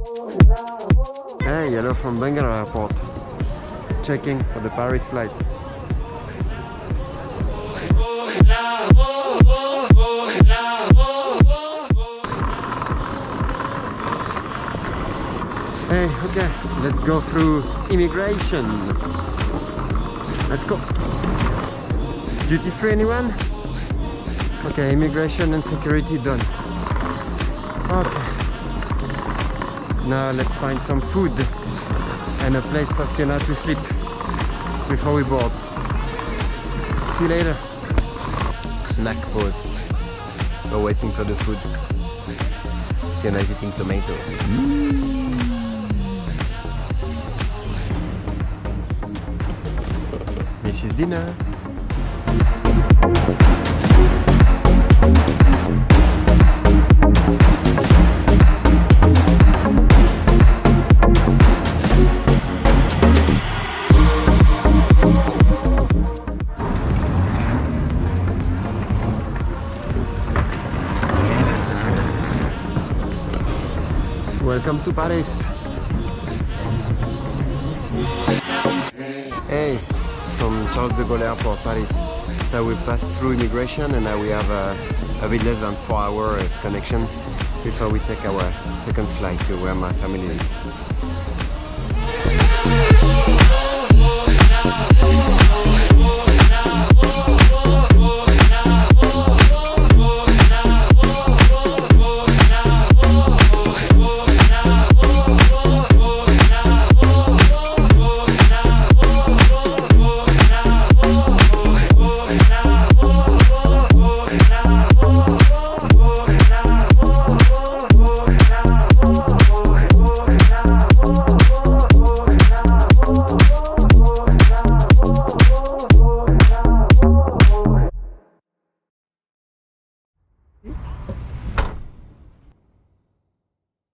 Hey, hello from Bangalore Airport. Checking for the Paris flight. Hey, okay, let's go through immigration. Let's go. Duty free, anyone? Okay, immigration and security done. Okay. Now let's find some food and a place for Sienna to sleep before we board. See you later. Snack pause. We're waiting for the food. Sienna is eating tomatoes. This is dinner. Welcome to Paris. Hey, from Charles de Gaulle Airport, Paris. Now we passed through immigration and now we have a bit less than 4-hour connection before we take our second flight to where my family is.